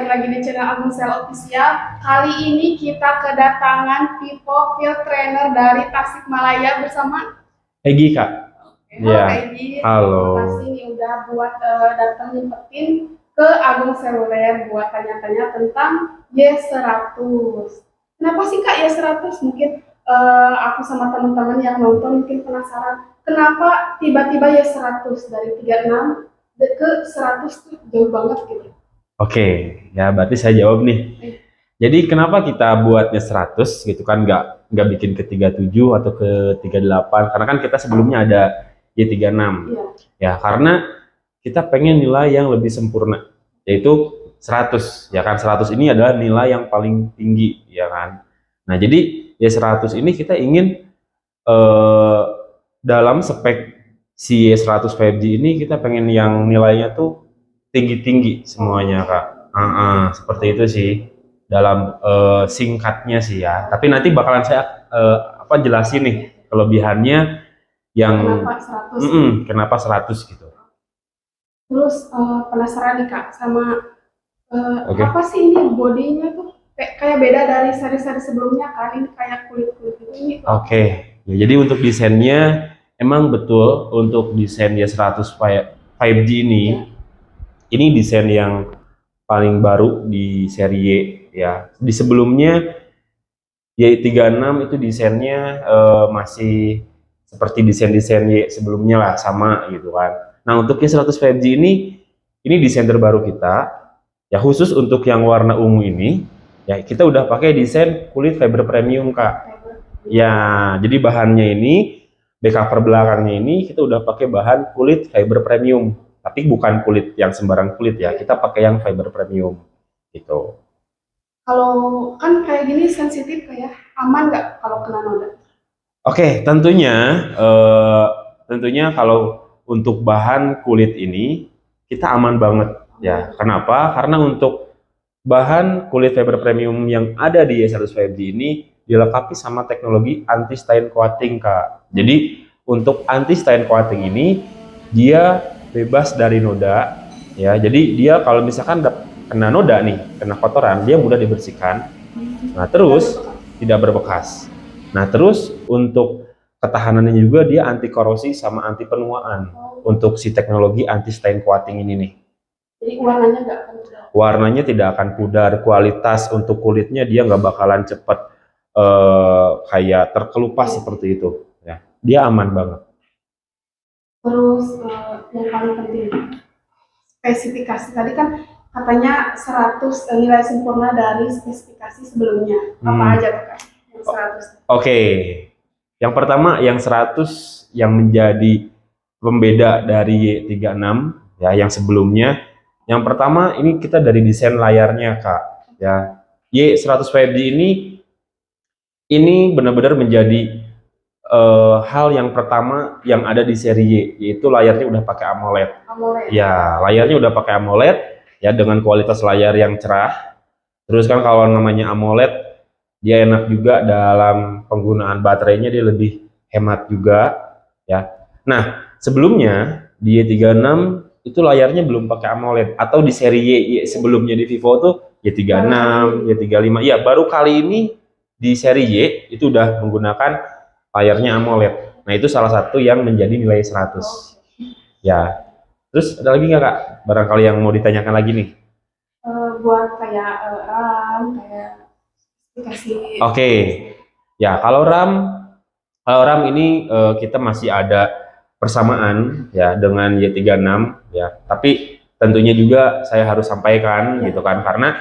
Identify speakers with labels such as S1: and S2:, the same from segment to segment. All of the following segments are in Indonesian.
S1: balik lagi di channel Agungsel Official. Kali ini kita kedatangan Vivo Field Trainer dari Tasikmalaya bersama
S2: Egi, Kak.
S1: Halo
S2: Ya,
S1: Egi.
S2: halo.
S1: Terima kasih nih udah buat datang nyempetin ke Agung Seluler buat tanya-tanya tentang Y100. Kenapa sih Kak Y100? Mungkin aku sama teman-teman yang nonton mungkin penasaran kenapa tiba-tiba Y100 dari 36 ke 100 tuh jauh banget gitu.
S2: Oke, ya berarti saya jawab nih. Jadi kenapa kita buatnya 100 gitu kan, nggak bikin ke 37 atau ke 38? Karena kan kita sebelumnya ada Y36.
S1: Iya.
S2: Ya, karena kita pengen nilai yang lebih sempurna, yaitu 100. Ya kan, 100 ini adalah nilai yang paling tinggi, ya kan. Nah, jadi Y100 ini kita ingin dalam spek si Y100 5G ini kita pengen yang nilainya tuh tinggi-tinggi semuanya, Kak. Seperti itu sih dalam singkatnya sih ya. Tapi nanti bakalan saya jelasin nih kelebihannya yang
S1: Kenapa 100?
S2: kenapa 100 gitu.
S1: Terus penasaran nih Kak sama
S2: Oke.
S1: apa sih ini bodinya tuh kayak beda dari seri-seri sebelumnya kan, ini kayak kulit-kulit ini.
S2: Oke. Ya, jadi untuk desainnya emang betul untuk desain Y100 5G ini desain yang paling baru di seri Y ya. Di sebelumnya Y36 itu desainnya masih seperti desain-desain Y sebelumnya lah, sama gitu kan. Nah, untuk Y100 5G ini desain terbaru kita. Ya, khusus untuk yang warna ungu ini, ya kita udah pakai desain kulit fiber premium, Kak. Ya, jadi bahannya ini, back cover belakangnya ini kita udah pakai bahan kulit fiber premium. Tapi bukan kulit yang sembarang kulit ya, kita pakai yang fiber premium gitu.
S1: Kalau kan kayak gini sensitif kayak aman nggak kalau kena noda?
S2: Oke, tentunya kalau untuk bahan kulit ini kita aman banget ya. Kenapa? Karena untuk bahan kulit fiber premium yang ada di Y100 5G ini dilengkapi sama teknologi anti stain coating, Kak. Jadi untuk anti stain coating ini dia bebas dari noda ya. Jadi dia kalau misalkan kena noda nih, kena kotoran, dia mudah dibersihkan. Nah, terus tidak berbekas. Nah, terus untuk ketahanannya juga dia anti korosi sama anti penuaan untuk si teknologi anti stain coating ini nih.
S1: Jadi warnanya nggak akan pudar.
S2: Warnanya tidak akan pudar, kualitas untuk kulitnya dia nggak bakalan cepet kayak terkelupas seperti itu. Ya, dia aman banget.
S1: Terus yang paling penting spesifikasi tadi kan katanya 100 nilai sempurna dari spesifikasi sebelumnya. Apa aja tuh Kak? Yang 100.
S2: Oke. Yang pertama yang 100 yang menjadi pembeda dari Y36 ya yang sebelumnya. Yang pertama ini kita dari desain layarnya, Kak. Ya. Y100 5G ini benar-benar menjadi hal yang pertama yang ada di seri Y, yaitu layarnya udah pakai AMOLED. Ya, layarnya udah pakai AMOLED ya dengan kualitas layar yang cerah. Terus kan kalau namanya AMOLED dia enak juga dalam penggunaan baterainya, dia lebih hemat juga ya. Nah, sebelumnya di Y36 itu layarnya belum pakai AMOLED, atau di seri Y sebelumnya di Vivo tuh Y36, Y35. Ya, baru kali ini di seri Y itu udah menggunakan layarnya AMOLED. Nah, itu salah satu yang menjadi nilai 100. Ya. Terus ada lagi nggak, Kak? Barangkali yang mau ditanyakan lagi nih.
S1: Buat kayak RAM, kayak dikasih.
S2: Oke. Ya, kalau RAM ini kita masih ada persamaan ya dengan Y36 ya. Tapi tentunya juga saya harus sampaikan gitu kan, karena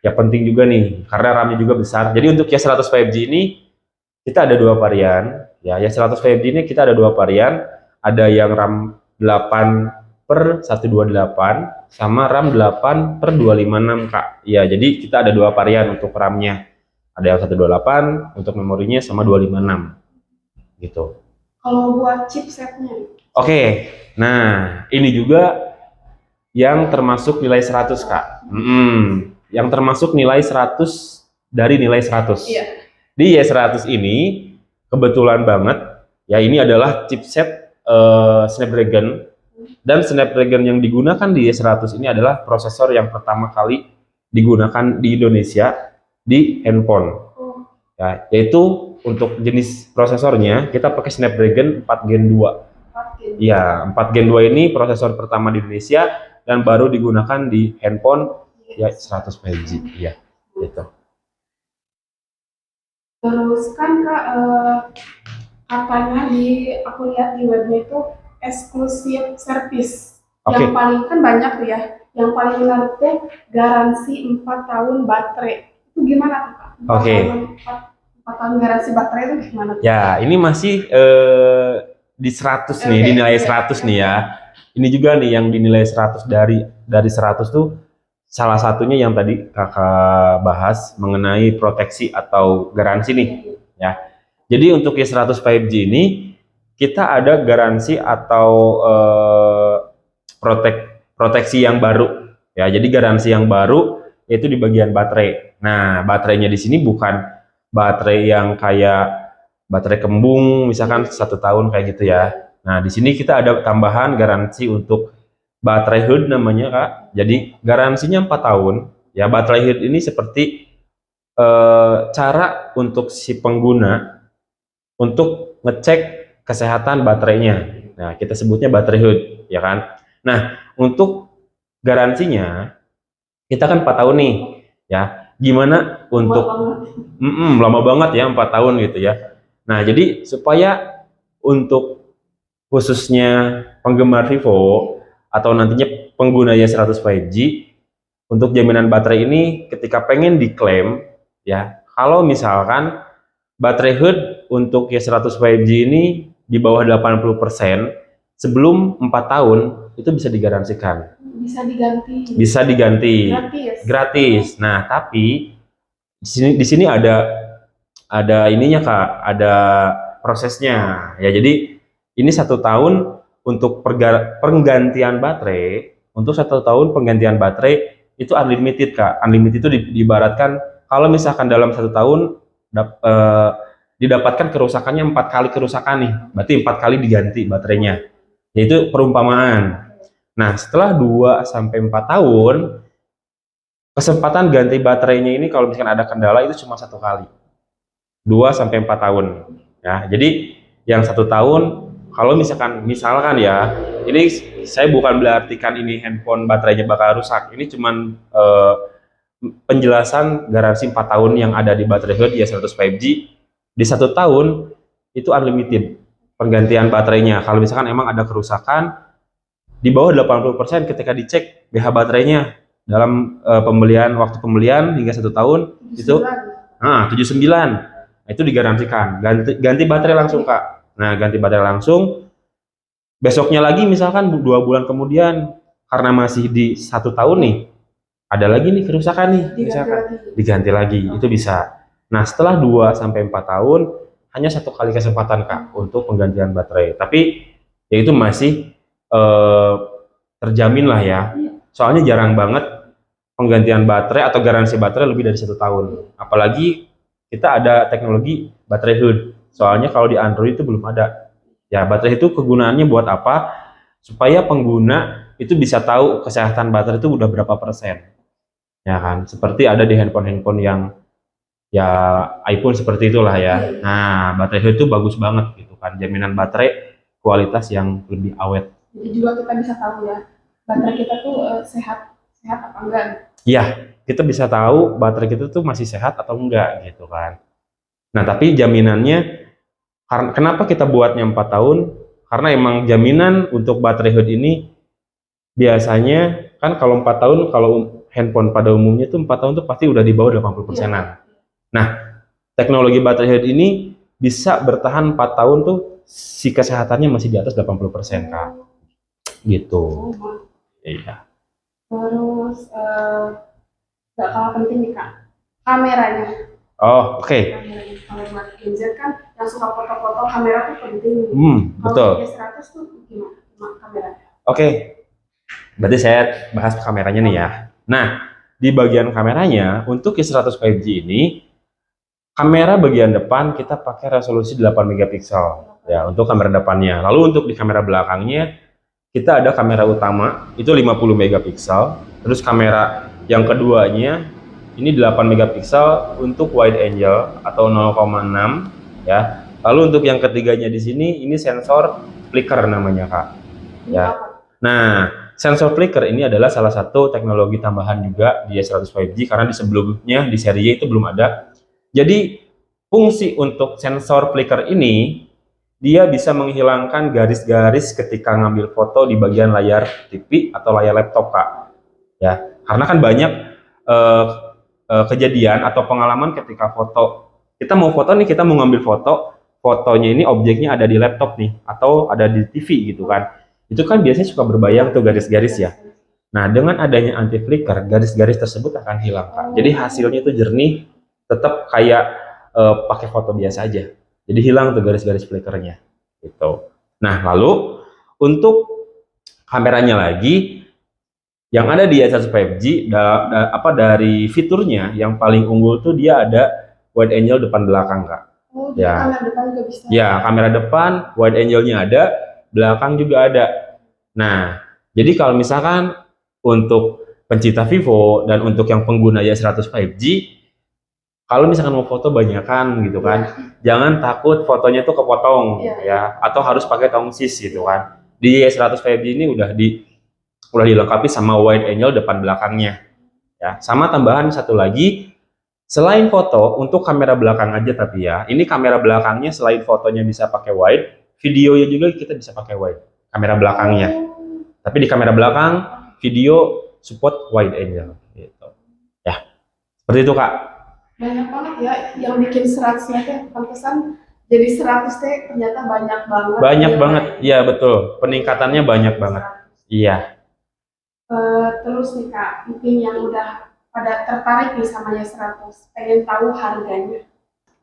S2: ya penting juga nih, karena RAM-nya juga besar. Jadi untuk Y100 5G ini kita ada dua varian ya. Y100 5G ini kita ada dua varian, ada yang RAM 8/128 sama RAM 8/256, Kak. Ya, jadi kita ada dua varian untuk RAM-nya. Ada yang 128 untuk memorinya sama 256 gitu.
S1: Kalau buat chipsetnya?
S2: Oke, nah ini juga yang termasuk nilai 100, Kak. Yang termasuk nilai 100 dari nilai 100.
S1: Iya.
S2: Di Y100 ini kebetulan banget ya, ini adalah chipset Snapdragon, dan Snapdragon yang digunakan di Y100 ini adalah prosesor yang pertama kali digunakan di Indonesia di handphone.
S1: Oh,
S2: Ya, yaitu untuk jenis prosesornya kita pakai Snapdragon 4 Gen 2.
S1: oke.
S2: Ya, 4 Gen 2 ini prosesor pertama di Indonesia dan baru digunakan di handphone ya 100 5G. Ya, gitu.
S1: Terus kan Kak, katanya aku lihat di webnya itu eksklusif service.
S2: Oke.
S1: Yang paling kan banyak tuh ya. Yang paling menarik tuh garansi 4 tahun baterai. Itu gimana tuh Kak? 4
S2: Oke.
S1: tahun, 4 tahun garansi baterai itu gimana tuh?
S2: Ya, ini masih di 100 nih,
S1: Oke,
S2: dinilai
S1: iya,
S2: 100 nih
S1: iya.
S2: ya. Ini juga nih yang dinilai 100 dari 100 tuh salah satunya yang tadi Kakak bahas mengenai proteksi atau garansi nih ya. Jadi untuk Y100 5G ini kita ada garansi atau proteksi yang baru ya. Jadi garansi yang baru yaitu di bagian baterai. Nah, baterainya di sini bukan baterai yang kayak baterai kembung misalkan 1 tahun kayak gitu ya. Nah, di sini kita ada tambahan garansi untuk baterai hood namanya Kak. Jadi garansinya 4 tahun. Ya, baterai hood ini seperti cara untuk si pengguna untuk ngecek kesehatan baterainya. Nah, kita sebutnya baterai hood, ya kan? Nah, untuk garansinya kita kan 4 tahun nih, ya. Gimana untuk lama banget ya 4 tahun gitu ya. Nah, jadi supaya untuk khususnya penggemar Vivo atau nantinya penggunanya 100 5G untuk jaminan baterai ini ketika pengen diklaim ya, kalau misalkan baterai hood untuk Y100 5G ini di bawah 80% sebelum 4 tahun itu bisa digaransikan.
S1: Bisa diganti.
S2: Bisa diganti.
S1: Gratis.
S2: Gratis. Nah, tapi di sini ada ininya Kak, ada prosesnya. Ya, jadi ini 1 tahun untuk penggantian baterai. Untuk 1 tahun penggantian baterai itu unlimited Kak. Unlimited itu diibaratkan kalau misalkan dalam 1 tahun didapatkan kerusakannya 4 kali kerusakan nih, berarti 4 kali diganti baterainya. Yaitu perumpamaan. Nah, setelah 2 sampai 4 tahun kesempatan ganti baterainya ini kalau misalkan ada kendala itu cuma 1 kali. 2 sampai 4 tahun. Ya, jadi yang 1 tahun kalau misalkan ya, ini saya bukan berartikan ini handphone baterainya bakal rusak. Ini cuman penjelasan garansi 4 tahun yang ada di baterai hood ya 100 5G. Di 1 tahun itu unlimited penggantian baterainya. Kalau misalkan emang ada kerusakan di bawah 80% ketika dicek pH baterainya dalam waktu pembelian hingga 1 tahun
S1: 79.
S2: itu 79. Nah, itu digaransikan ganti baterai langsung Kak. Nah, ganti baterai langsung. Besoknya lagi misalkan 2 bulan kemudian karena masih di 1 tahun nih ada lagi nih kerusakan nih misalkan diganti lagi itu bisa. Nah, setelah 2 sampai 4 tahun hanya 1 kali kesempatan Kak untuk penggantian baterai. Tapi ya itu masih terjamin lah ya. Soalnya jarang banget penggantian baterai atau garansi baterai lebih dari 1 tahun. Apalagi kita ada teknologi baterai hood. Soalnya kalau di Android itu belum ada. Ya, baterai itu kegunaannya buat apa? Supaya pengguna itu bisa tahu kesehatan baterai itu udah berapa persen. Ya kan? Seperti ada di handphone-handphone yang ya iPhone seperti itulah ya. Nah, baterai hood itu bagus banget gitu kan. Jaminan baterai kualitas yang lebih awet.
S1: Jadi juga kita bisa tahu ya baterai kita tuh sehat apa enggak.
S2: Iya, kita bisa tahu baterai kita tuh masih sehat atau enggak gitu kan. Nah, tapi jaminannya kenapa kita buatnya 4 tahun? Karena emang jaminan untuk baterai hood ini biasanya kan kalau 4 tahun kalau handphone pada umumnya tuh 4 tahun tuh pasti udah di bawah 80%-an. Nah, teknologi baterai hood ini bisa bertahan 4 tahun tuh si kesehatannya masih di atas 80% Kak. Gitu. Iya.
S1: Terus nggak kalah penting nih Kak, kameranya.
S2: Oh, oke.
S1: Kalau buat Gen Z kan yang suka foto-foto kamera tuh penting.
S2: Betul.
S1: Kalau Y100 tuh gimana kameranya?
S2: Oke. Berarti saya bahas kameranya nih ya. Nah, di bagian kameranya untuk Y100 5G ini kamera bagian depan kita pakai resolusi 8 megapiksel ya untuk kamera depannya. Lalu untuk di kamera belakangnya kita ada kamera utama itu 50 megapiksel, terus kamera Yang keduanya ini 8 megapiksel untuk wide angle atau 0,6 ya. Lalu untuk yang ketiganya di sini ini sensor flicker namanya Kak. Ya. Nah, sensor flicker ini adalah salah satu teknologi tambahan juga di Y100 5G karena di sebelumnya di seri Y itu belum ada. Jadi fungsi untuk sensor flicker ini dia bisa menghilangkan garis-garis ketika ngambil foto di bagian layar TV atau layar laptop Kak. Ya, karena kan banyak eh, kejadian atau pengalaman ketika foto kita mau foto nih, kita mau ngambil foto, fotonya ini objeknya ada di laptop nih atau ada di TV gitu kan, itu kan biasanya suka berbayang tuh garis-garis ya. Nah, dengan adanya anti flicker garis-garis tersebut akan hilang Kak, jadi hasilnya itu jernih, tetap kayak pakai foto biasa aja, jadi hilang tuh garis-garis flickernya gitu. Nah, lalu untuk kameranya lagi yang ada di Y100 5G dari fiturnya yang paling unggul tuh dia ada wide angle depan belakang Kak.
S1: Oh,
S2: Ya.
S1: kamera depan juga bisa.
S2: Ya, kamera depan wide angle-nya ada, belakang juga ada. Nah, jadi kalau misalkan untuk pencinta Vivo dan untuk yang pengguna Y100 5G, kalau misalkan mau foto banyakan gitu kan, jangan takut fotonya tuh kepotong ya, atau harus pakai tongsis gitu kan. Di Y100 5G ini udah dilengkapi sama wide angle depan belakangnya ya. Sama tambahan satu lagi, selain foto untuk kamera belakang aja, tapi ya ini kamera belakangnya selain fotonya bisa pakai wide, videonya juga kita bisa pakai wide kamera belakangnya. Tapi di kamera belakang video support wide angle gitu ya. Seperti itu Kak.
S1: Banyak banget ya yang bikin 100 teh, pantesan jadi 100 teh ternyata banyak banget.
S2: Banyak banget ya, betul, peningkatannya banyak banget. Iya.
S1: Terus nih Kak, mungkin yang udah pada tertarik nih sama Y100, pengen tahu harganya.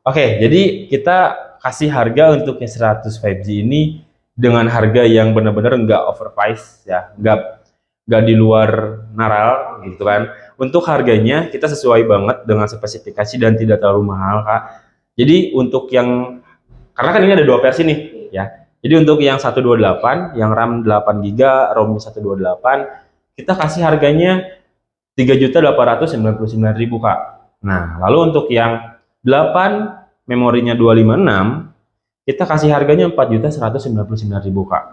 S2: Oke, jadi kita kasih harga untuk Y100 5G ini dengan harga yang benar-benar nggak overprice ya, nggak di luar naral gitu kan. Untuk harganya kita sesuai banget dengan spesifikasi dan tidak terlalu mahal Kak. Jadi untuk yang, karena kan ini ada dua versi nih ya. Jadi untuk yang 128, yang RAM 8GB, ROM 128, kita kasih harganya 3.899.000 Kak. Nah, lalu untuk yang 8 memorinya 256, kita kasih harganya 4.199.000 Kak.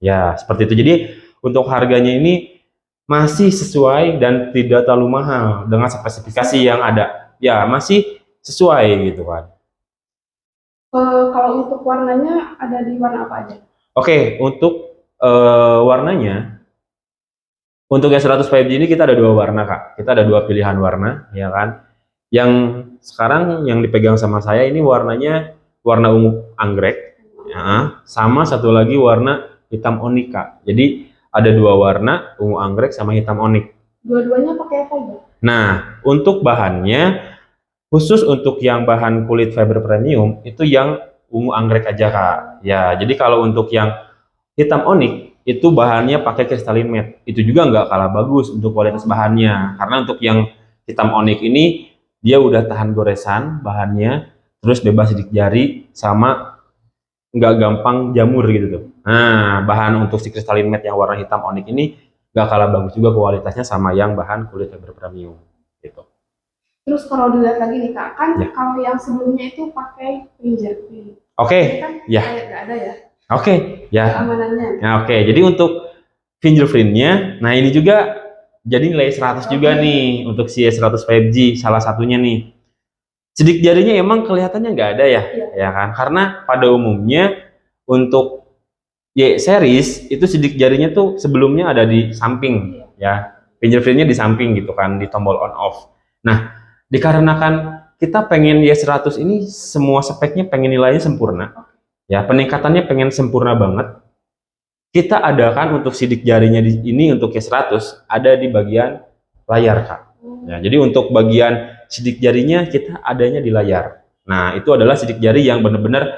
S2: Ya, seperti itu. Jadi untuk harganya ini masih sesuai dan tidak terlalu mahal dengan spesifikasi yang ada. Ya, masih sesuai gitu kan.
S1: Kalau untuk warnanya ada di warna apa aja?
S2: Oke, untuk warnanya, untuk Y100 5G ini kita ada dua warna Kak. Kita ada dua pilihan warna, ya kan. Yang sekarang yang dipegang sama saya ini warnanya warna ungu anggrek, ya, sama satu lagi warna hitam onik Kak. Jadi ada dua warna, ungu anggrek sama hitam onik.
S1: Dua-duanya pakai fiber.
S2: Nah, untuk bahannya khusus untuk yang bahan kulit fiber premium itu yang ungu anggrek aja Kak. Ya, jadi kalau untuk yang hitam onik itu bahannya pakai kristalin matte. Itu juga nggak kalah bagus untuk kualitas bahannya. Karena untuk yang hitam onik ini dia udah tahan goresan bahannya, terus bebas sidik jari, sama nggak gampang jamur gitu tuh. Nah, bahan untuk si kristalin matte yang warna hitam onik ini nggak kalah bagus juga kualitasnya sama yang bahan kulit fiber premium gitu.
S1: Terus kalau dilihat lagi nih Kak, kan kalau yang sebelumnya itu pakai fingerprint.
S2: Oke,
S1: kan
S2: ya.
S1: Nggak ada ya?
S2: Oke, ya.
S1: Keamanannya.
S2: Nah, oke. Jadi untuk fingerprintnya, nah ini juga jadi nilai 100 juga nih untuk si Y100 5G, salah satunya nih. Sidik jarinya emang kelihatannya nggak ada ya, ya kan? Karena pada umumnya untuk Y series itu sidik jarinya tuh sebelumnya ada di samping, ya. Fingerprintnya di samping gitu kan, di tombol on off. Nah, dikarenakan kita pengen Y100 ini semua speknya pengen nilainya sempurna. Ya, peningkatannya pengen sempurna banget. Kita adakan untuk sidik jarinya di ini untuk Y100 ada di bagian layar Kak. Ya, jadi untuk bagian sidik jarinya kita adanya di layar. Nah, itu adalah sidik jari yang benar-benar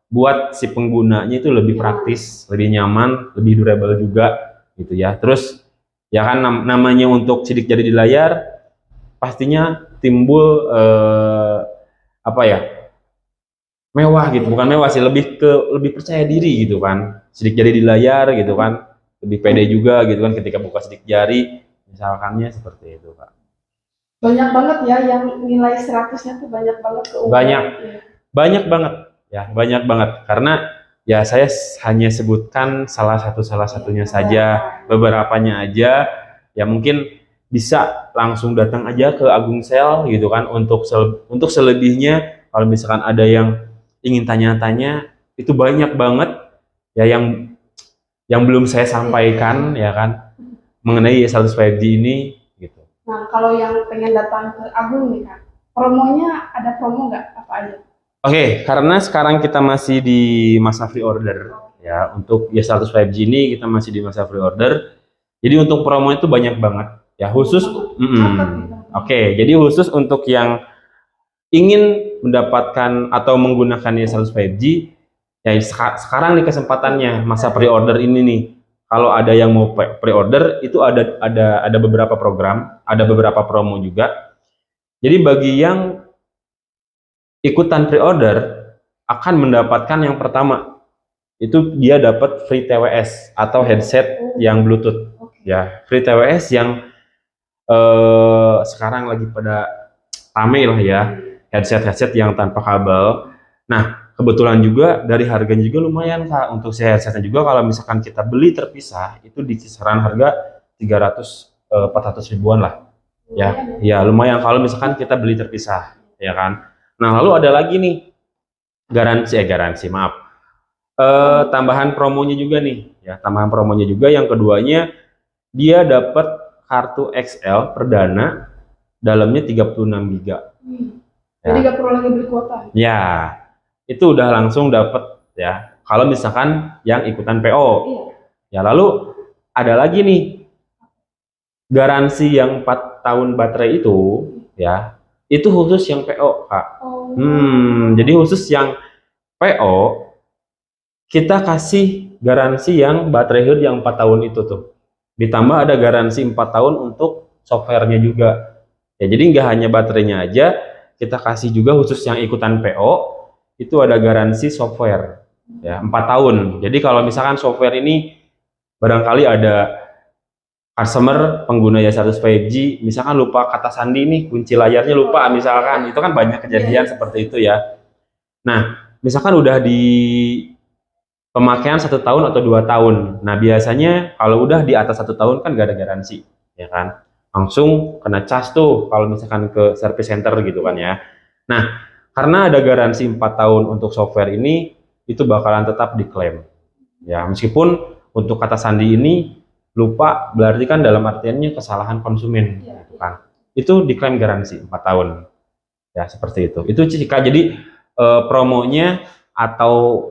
S2: buat si penggunanya itu lebih praktis, lebih nyaman, lebih durable juga gitu ya. Terus ya kan namanya untuk sidik jari di layar pastinya timbul apa ya? Mewah gitu, bukan mewah sih, lebih percaya diri gitu kan. Sidik jari di layar gitu kan, lebih pede juga gitu kan ketika buka sidik jari. Misalkannya seperti itu, Kak.
S1: Banyak banget ya yang nilai 100-nya tuh banyak banget keunggulan.
S2: Banyak. Banyak banget, ya, banyak banget. Karena ya saya hanya sebutkan salah satunya saja, beberapanya aja. Ya mungkin bisa langsung datang aja ke Agung Sel gitu kan, untuk selebihnya kalau misalkan ada yang ingin tanya-tanya, itu banyak banget ya yang belum saya sampaikan ya kan, mengenai Y100 5G ini gitu.
S1: Nah, kalau yang pengen datang ke Agung nih kan, promonya ada promo nggak? Apa aja?
S2: Oke, karena sekarang kita masih di masa free order ya, untuk Y100 5G ini kita masih di masa free order. Jadi untuk promo itu banyak banget ya, khusus Oke, jadi khusus untuk yang ingin mendapatkan atau menggunakan Y100 5G ya, sekarang nih kesempatannya masa pre-order ini nih. Kalau ada yang mau pre-order itu ada beberapa program, ada beberapa promo juga. Jadi bagi yang ikutan pre-order akan mendapatkan yang pertama itu dia dapat free TWS atau headset yang Bluetooth ya, free TWS yang sekarang lagi pada rame lah ya, headset yang tanpa kabel. Nah, kebetulan juga dari harganya juga lumayan, Kak. Untuk si headsetnya juga kalau misalkan kita beli terpisah itu di kisaran harga 300-400 ribuan lah. Ya, ya lumayan kalau misalkan kita beli terpisah, ya kan. Nah, lalu ada lagi nih maaf. Tambahan promonya juga nih, ya, tambahan promonya juga yang keduanya dia dapat kartu XL perdana, dalamnya 36 giga.
S1: Jadi nggak perlu lagi beli kuota.
S2: Ya, itu udah langsung dapat ya. Kalau misalkan yang ikutan PO. Ya, lalu ada lagi nih garansi yang 4 tahun baterai itu ya. Itu khusus yang PO, Kak. Jadi khusus yang PO kita kasih garansi yang baterai health yang 4 tahun itu tuh. Ditambah ada garansi 4 tahun untuk softwarenya juga. Ya, jadi nggak hanya baterainya aja, kita kasih juga khusus yang ikutan PO, itu ada garansi software. Ya, 4 tahun. Jadi kalau misalkan software ini barangkali ada customer pengguna Y100 5G, misalkan lupa kata sandi nih, kunci layarnya lupa misalkan, itu kan banyak kejadian seperti itu ya. Nah, misalkan udah di pemakaian 1 tahun atau 2 tahun. Nah, biasanya kalau udah di atas 1 tahun kan gak ada garansi, ya kan? Langsung kena cas tuh kalau misalkan ke service center gitu kan ya. Nah, karena ada garansi 4 tahun untuk software ini, itu bakalan tetap diklaim. Ya, meskipun untuk kata sandi ini lupa, berarti kan dalam artiannya kesalahan konsumen, gitu kan. Itu diklaim garansi 4 tahun. Ya, seperti itu. Itu jika jadi promonya atau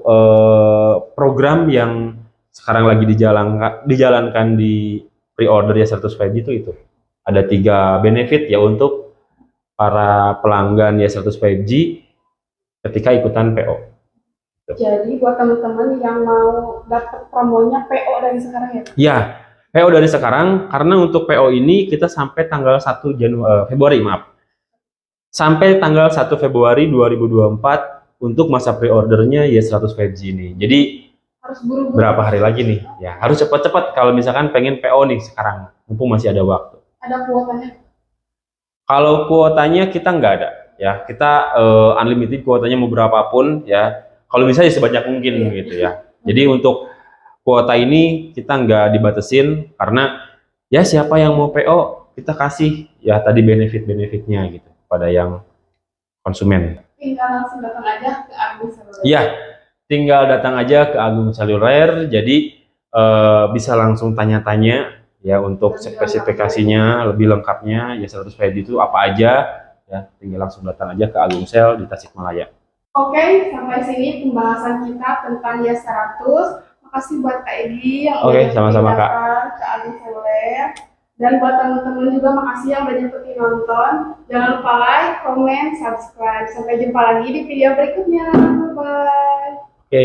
S2: program yang sekarang lagi dijalankan di pre-order Y100 5G itu. Ada 3 benefit ya untuk para pelanggan Y100 5G ketika ikutan PO.
S1: Jadi buat teman-teman yang mau dapat promonya PO dari sekarang ya?
S2: Ya, PO dari sekarang, karena untuk PO ini kita sampai tanggal 1 Februari, maaf. Sampai tanggal 1 Februari 2024 untuk masa pre-ordernya Y100 5G ini. Jadi
S1: harus buru-buru.
S2: Berapa hari lagi nih? Ya, harus cepat-cepat kalau misalkan pengen PO nih sekarang, mumpung masih ada waktu.
S1: Ada kuotanya?
S2: Kalau kuotanya kita nggak ada, ya. Kita unlimited kuotanya mau berapapun, ya. Kalau bisa ya sebanyak mungkin gitu ya. Jadi untuk kuota ini kita nggak dibatasin, karena ya siapa yang mau PO kita kasih ya tadi benefit-benefitnya gitu pada yang konsumen.
S1: Tinggal langsung datang aja ke Agung Seluler.
S2: Iya, tinggal datang aja ke Agung Seluler. Jadi bisa langsung tanya-tanya ya untuk spesifikasinya lebih lengkapnya Y100 5G itu apa aja ya, tinggal langsung datang aja ke Agung Sel di Tasikmalaya.
S1: Oke, sampai sini pembahasan kita tentang Y100. Makasih buat Kak Edi yang
S2: Oke, sama-sama Kak.
S1: ke Agung Seluler. Dan buat teman-teman juga makasih yang udah nyempetin nonton. Jangan lupa like, comment, subscribe. Sampai jumpa lagi di video berikutnya. Bye.
S2: Oke.